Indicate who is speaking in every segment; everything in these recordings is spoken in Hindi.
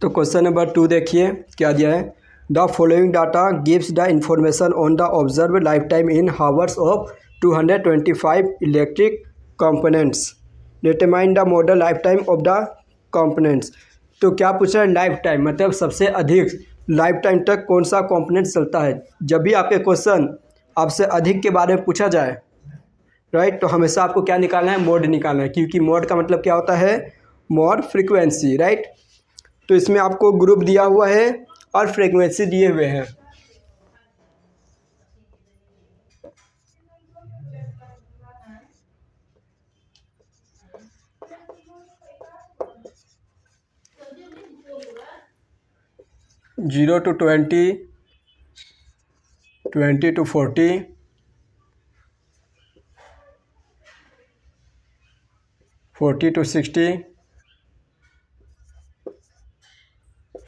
Speaker 1: तो क्वेश्चन नंबर 2 देखिए क्या दिया है। The following data gives the information on the observe life time in hours of 225 electric components. Determine the model life time of the components. तो क्या पूछा है, लाइफ टाइम मतलब सबसे अधिक लाइफ टाइम तक कौन सा कंपोनेंट चलता है। जब भी आपके क्वेश्चन आपसे अधिक के बारे में पूछा जाए, राइट, तो हमेशा आपको क्या निकालना है, मोड निकालना है, क्योंकि मोड का मतलब क्या होता है, मोड फ्रीक्वेंसी, राइट। तो इसमें आपको ग्रुप दिया हुआ है और फ्रीक्वेंसी दिए हुए हैं। Zero to 20, 20 to 40, 40 to 60,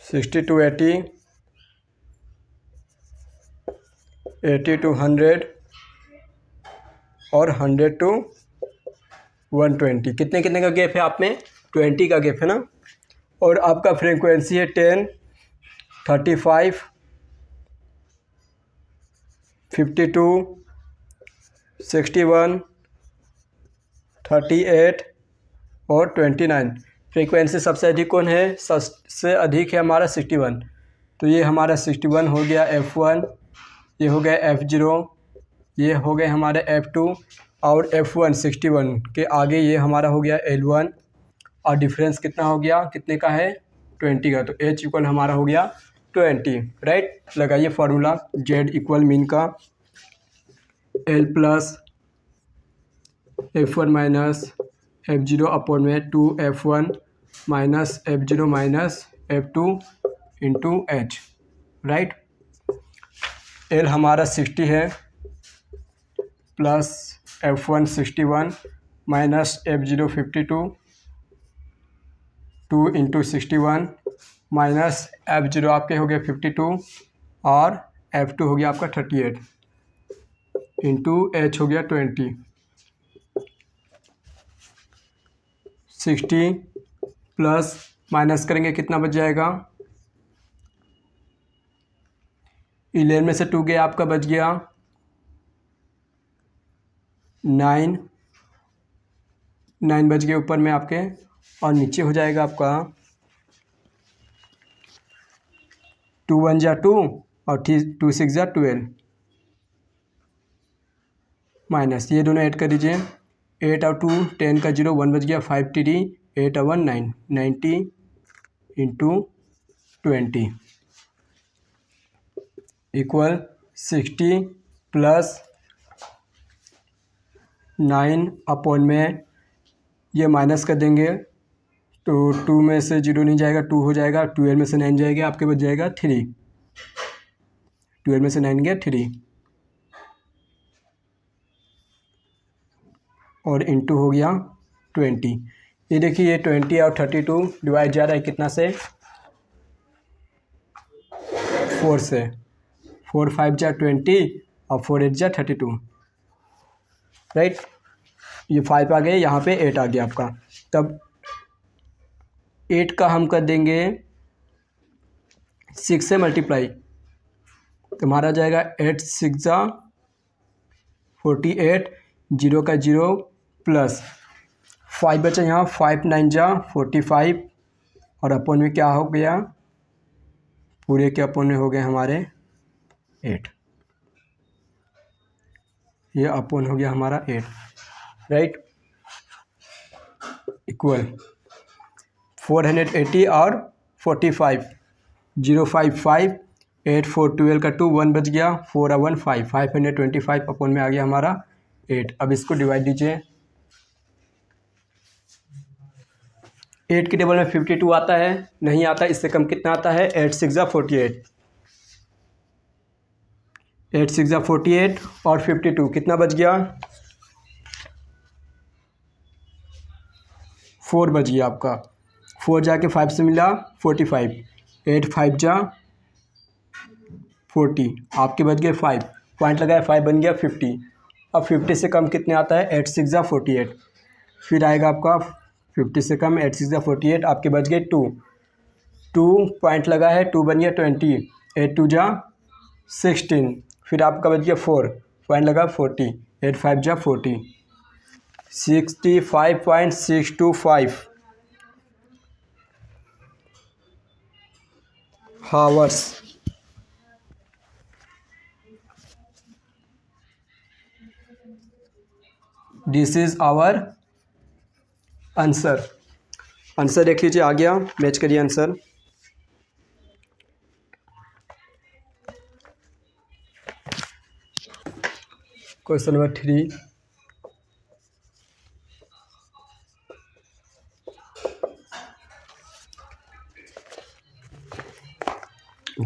Speaker 1: 60 to 80, 80 to 100 और 100 to 120। कितने कितने का गैप है आप में, 20 का गैप है ना। और आपका फ्रीक्वेंसी है 10, 35, 52, 61, 38 और 29। फ्रीक्वेंसी सबसे अधिक कौन है, सबसे अधिक है हमारा 61। तो ये हमारा 61 हो गया F1, ये हो गया F0, ये हो गए हमारे F2 और F1 61 के आगे ये हमारा हो गया L1। और डिफरेंस कितना हो गया, कितने का है, 20 का। तो H इक्वल हमारा हो गया 20, राइट। लगाइए फार्मूला, Z इक्वल मीन का L plus F1 minus F0 upon में 2F1 minus F0 minus F2 into H, right. L हमारा 60 है plus F1 61 minus F0 52, 2 into 61 minus F0 आपके हो गए 52 और F2 हो गया आपका 38 इंटू H हो गया 20। 60 प्लस माइनस करेंगे कितना बच जाएगा, 11 में से 2 गया आपका बच गया 9, 9 बच गए ऊपर में आपके, और नीचे हो जाएगा आपका 2 1 जा 2 और 2 6 जा 12 माइनस ये दोनों ऐड कर दीजिए। 8 और 2 10 का 0 1 बच गया 5 3 8 और 1 9 90 इंटू 20 इक्वल 60 प्लस 9 अपॉन में ये माइनस कर देंगे तो 2 में से 0 नहीं जाएगा, 2 हो जाएगा, 12 में से 9 जाएगा, आपके बच जाएगा 3, 12 में से 9 गया 3 और इंटू हो गया 20। ये देखिए ये 20 और 32 डिवाइड जा रहा है कितना से, 4 से। 4 5 जा 20 और 4 8 जा 32, राइट। ये 5 आ गए, यहाँ पे 8 आ गया आपका। तब 8 का हम कर देंगे 6 से मल्टीप्लाई, तो हमारा जाएगा 8 6 जा 48, 0 का 0 प्लस 5 बचा यहाँ, 5 9 जा 45 और अपॉन में क्या हो गया, पूरे के अपॉन में हो गए हमारे 8, ये अपॉन हो गया हमारा 8, राइट। इक्वल 480 और 45, 0 5 5 8 4 12 का 2 1 बच गया, 4 और 1 5, 525 अपॉन में आ गया हमारा 8। अब इसको डिवाइड दीजिए, 8 के टेबल में 52 आता है, नहीं आता, इससे कम कितना आता है, 8 6 जा 48, 8 6 जा 48 और 52 कितना बच गया, 4 बच गया आपका। 4 जाके 5 से मिला 45, 8 5 जा 40, आपके बच गए 5, पॉइंट लगाया 5 बन गया 50। अब 50 से कम कितने आता है, 8 6 जा 48, फिर आएगा आपका 50 से कम 8 6 जा 48, आपके बच गए 2, 2 पॉइंट लगा है, 2 बन गया 20, 8 2 जा 16, फिर आपका बच गया 4 पॉइंट लगा 40, 8 5 जा 40, 65.625 hours. This is our answer. Answer देख लीजिए, आ गया, मैच करिए आंसर। क्वेश्चन नंबर 3,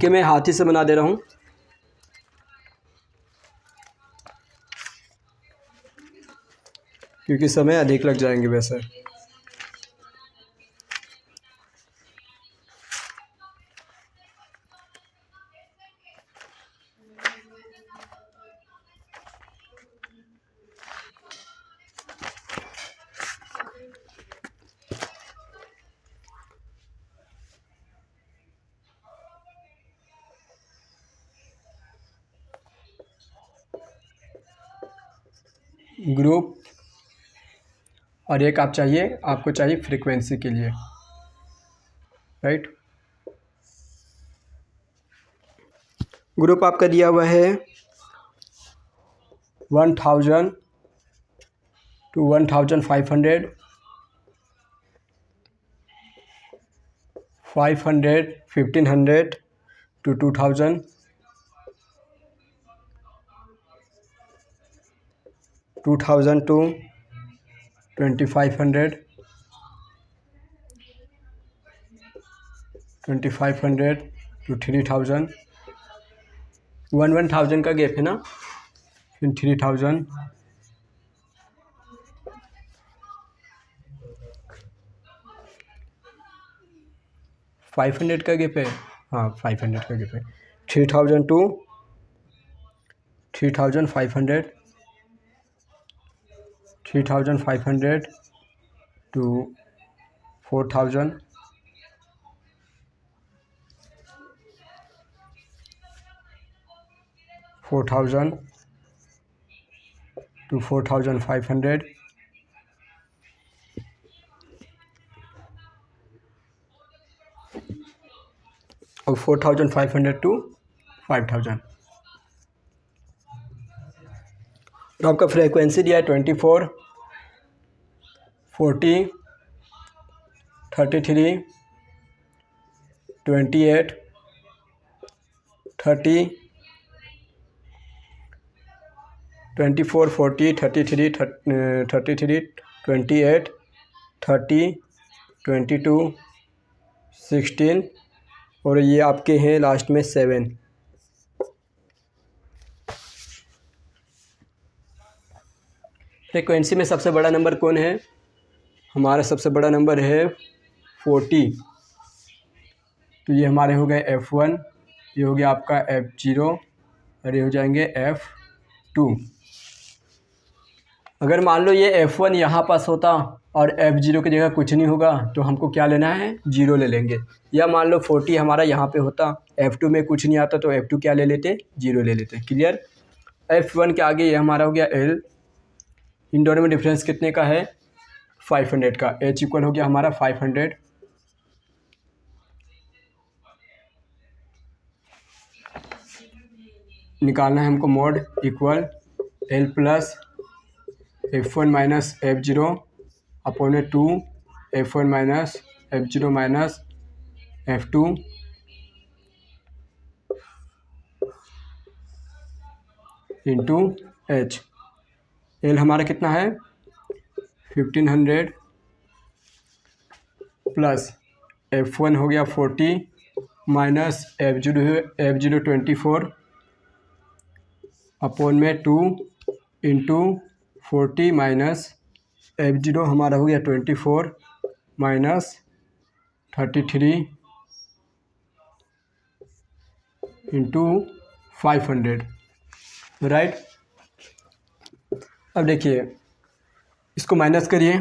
Speaker 1: कि मैं हाथी से बना दे रहा हूँ, क्योंकि समय अधिक लग जाएंगे वैसे। ग्रुप और एक आपको चाहिए फ्रीक्वेंसी के लिए, राइट। ग्रुप आपका दिया हुआ है 1000 to 1500, 500 1500 to 2000, 2000 to 2500, 2500 to 3000, 1000 का गैप है ना, फिर 3000, 500 का गैप है, हाँ 500 का गैप है, 3000 to 3500, 3500 to 4000, 4000 to 4500, और 4500 to 5000। और आपका फ्रीक्वेंसी दिया है 24, 40, 33, 28, 30, 24, 40, 33, 33, 28, 30, 22, 16, और ये आपके हैं लास्ट में 7। फ्रीक्वेंसी में सबसे बड़ा नंबर कौन है? हमारा सबसे बड़ा नंबर है 40, तो ये हमारे हो गए F1, ये हो गया आपका F0, और ये हो जाएंगे F2। अगर मान लो ये F1 यहाँ पास होता और F0 की जगह कुछ नहीं होगा, तो हमको क्या लेना है? 0 ले लेंगे। या मान लो 40 हमारा यहाँ पे होता, F2 में कुछ नहीं आता, तो F2 क्या ले लेते? 0 ले लेते। क्लियर? F1 के आगे ये हमारा हो गया L, इन दोनों में डिफरेंस कितने का है? 500 का। H इक्वल हो गया हमारा 500, निकालना है हमको mode equal L plus F1 minus F0 upon में 2 F1 minus F0 minus F2 into H। L हमारा कितना है? 1500 प्लस F1 हो गया 40 माइनस F0 24 अपॉन में 2 इंटू 40 माइनस F0 हमारा हो गया 24 माइनस 33 इंटू 500, राइट। अब देखिए इसको माइनस करिए,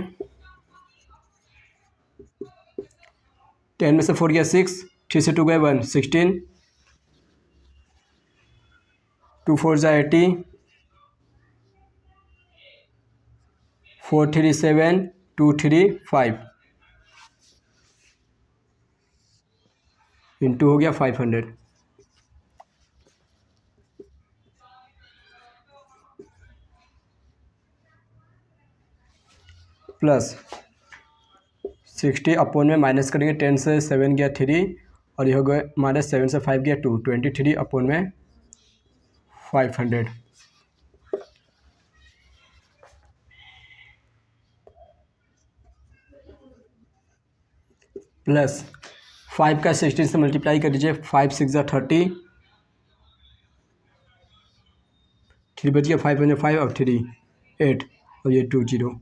Speaker 1: 10 में से 4 गया 6, 3 से 2 गए 1, 16, 2 4 जा 80, 4 3 7, 2 3 5, इंटू हो गया 500 प्लस 60 अपोन में माइनस करेंगे 10 से 7 गया 3 और ये हो गया माइनस 7 से 5 गया 2, 23 अपोन में 500 प्लस 5 का 16 से मल्टीप्लाई कर दीजिए, 5 6 जा 30, 3 बच गया 505 और 3 8 और ये 20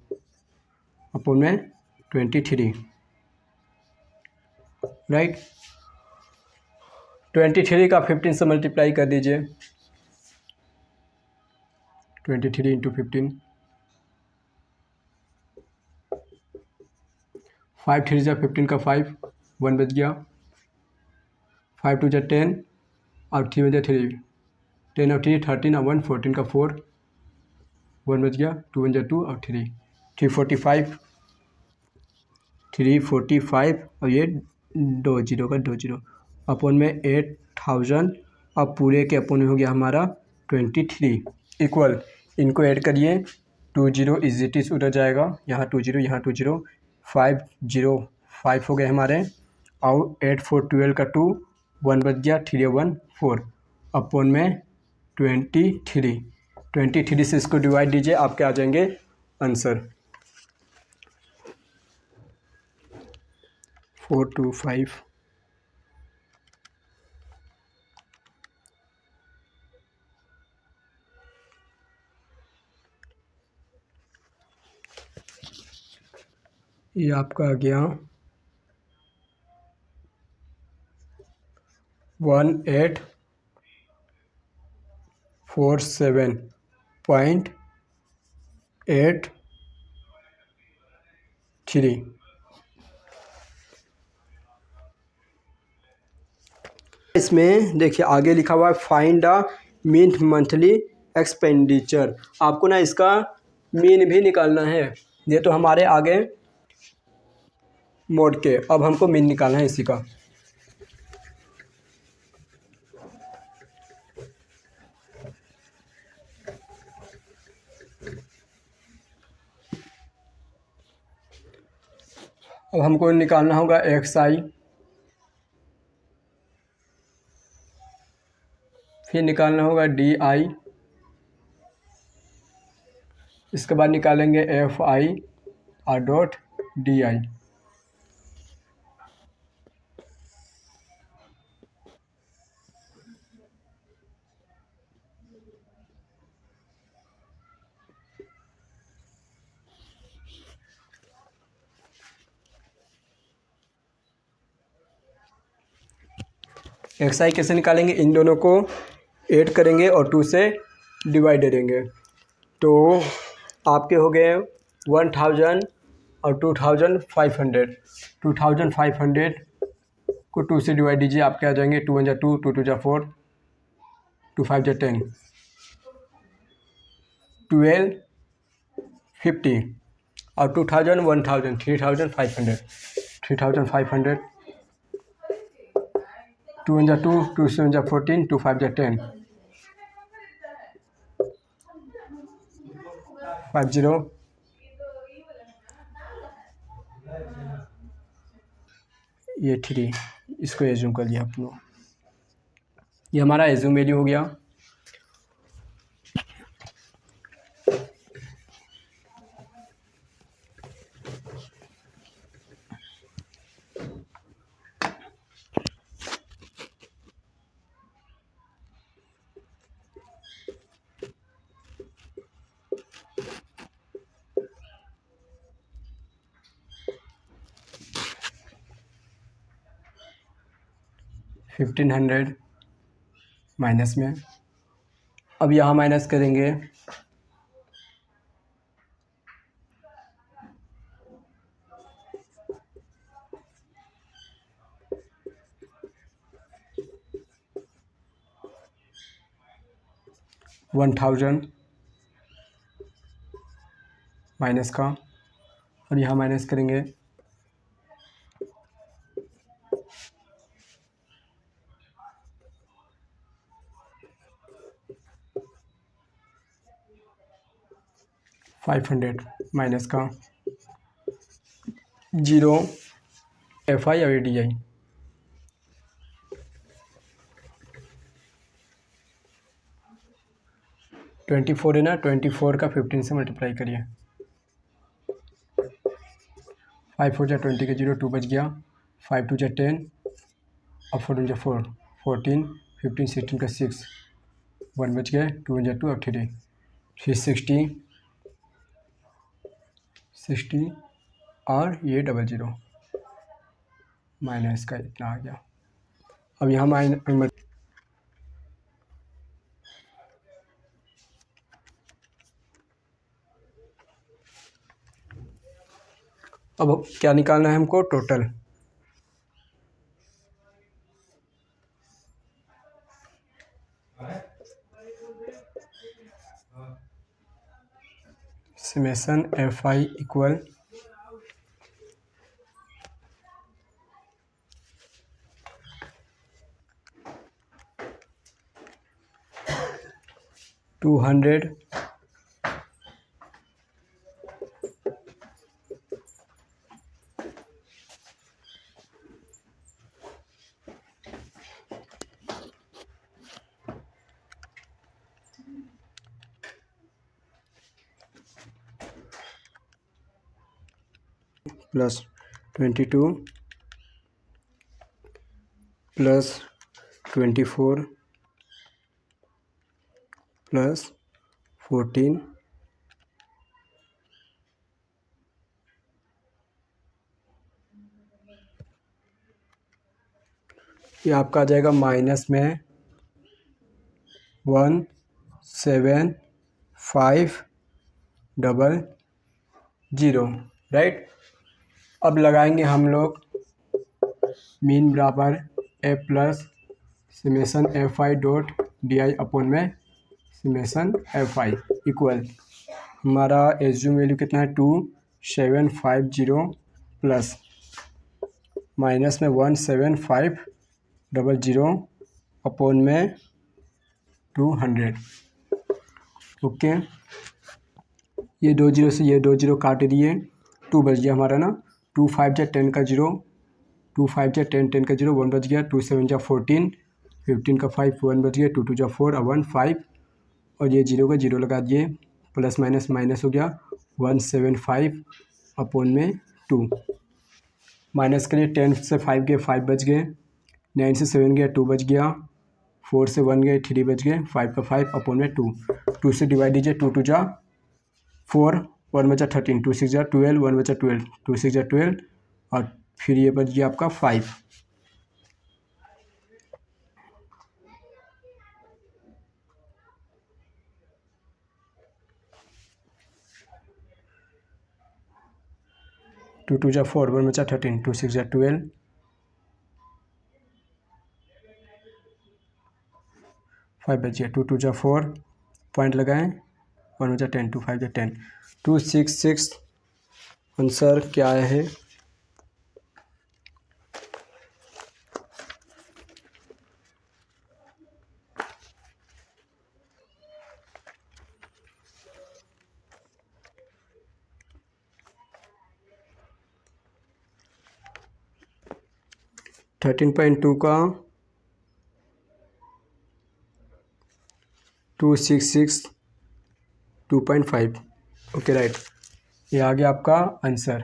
Speaker 1: अपोन में 23 राइट। 23 का 15 से मल्टीप्लाई कर दीजिए, 23 इंटू 15, 5 3 जा 15 का 5, 1 बच गया, 5 2 जा 10 और 3 बजा 3, 10 और 3 13 और 1 14 का 4, 1 बच गया, 2 1 जा 2 और 3 345 और ये 20 का 20 अपोन में 8000, अब पूरे के अपोन में हो गया हमारा 23 इक्वल, इनको ऐड करिए, 20 इजिटिस उधर जाएगा, यहाँ 20 यहाँ 20, 505 हो गए हमारे, और 8 4 12 का 2, 1 बच गया, 3 1 4 अपोन में 23 से इसको डिवाइड दीजिए, आपके आ जाएंगे आंसर 425। ये आपका आ गया 1847.83। इसमें देखिए आगे लिखा हुआ है find the mean monthly expenditure, आपको ना इसका मीन भी निकालना है, ये तो हमारे आगे मोड के, अब हमको मीन निकालना है इसी का। अब हमको निकालना होगा XI, फिर निकालना होगा DI, इसके बाद निकालेंगे FI और डॉट DI। XI कैसे निकालेंगे, इन दोनों को ऐड करेंगे और 2 से डिवाइड करेंगे, तो आपके हो गए 1000 और 2500, 2500 को 2 से डिवाइड दीजिए, आपके आ जाएंगे 2 1 जा 2, 2 2 जा 4, 2 5 जा 10, 1250 और 2000 1000 3500, 2 1 जा 2, 2 7 जा 14, 2 5 जा 10, 50, ये 3, इसको एज्यूम कर लिया आप लोग, ये हमारा एज्यूम वैल्यू हो गया। $1500 माइनस में, अब यहाँ माइनस करेंगे, 1000 माइनस का, और यहाँ माइनस करेंगे 500 माइनस का 0 FI और ADI। ट्वेंटी फोर है ना, 24 का 15 से मल्टीप्लाई करिए। 5 4 जा 20 के 0, 2 बच गया। 5 2 जा 10 और 4 2 जा 4, 14 15 16 का 6, 1 बच गए। 2 जा 2 और 3, फिर 60 और ये 00 माइनस का इतना आ गया। अब यहाँ माइनस अब क्या निकालना है हमको, total. Summation FI equal $200 plus 22 plus 24 plus 14 ये आपका आ जाएगा माइनस में 17500, राइट। अब लगाएंगे हम लोग मीन बराबर A plus summation FI dot DI upon में समेशन FI इक्वल हमारा एज्यूम वैल्यू कितना है 2750 प्लस माइनस में 17500 अपॉन में 200। ओके, ये 2 0 से ये 2 0 काट दिए, 2 बच गया हमारा ना। 2 5 जा 10 का 0, 2 5 जा 10 10 का 0, 1 बच गया। 2 7 जा 14, 15 का 5, 1 बच गया। 2 2 जा 4 और 1 5, और ये 0 का 0 लगा दिए, प्लस माइनस माइनस हो गया। 175 अपॉन में 2 माइनस करिए। 10 से 5 गए 5 बच गए, 9 से 7 गया 2 बच गया, 4 से 1 गए 3 बच गए, 5 का 5 अपॉन में 2। 2 से डिवाइड दीजिए, 2 2 जा 4, 1 बचा 13, 2 6 जा 12, 1 बचा 12, 2 6 जा 12, और फिर ये बच गया आपका 5। टू 2 जा 4, 1 बचा 13, 2 6 जा 12, 5 बच गया। 2 2 जा 4, पॉइंट लगाएं, 1 बचा 10, 2 5 जा 10, 266 आंसर क्या है। थर्टीन पॉइंट 2 का 266 2.5। ओके राइट, ये आ गया आपका answer.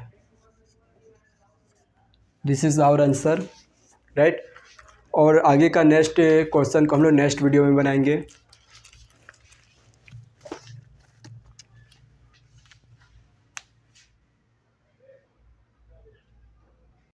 Speaker 1: This is our answer, right. और आगे का नेक्स्ट क्वेश्चन को हम लोग नेक्स्ट वीडियो में बनाएंगे।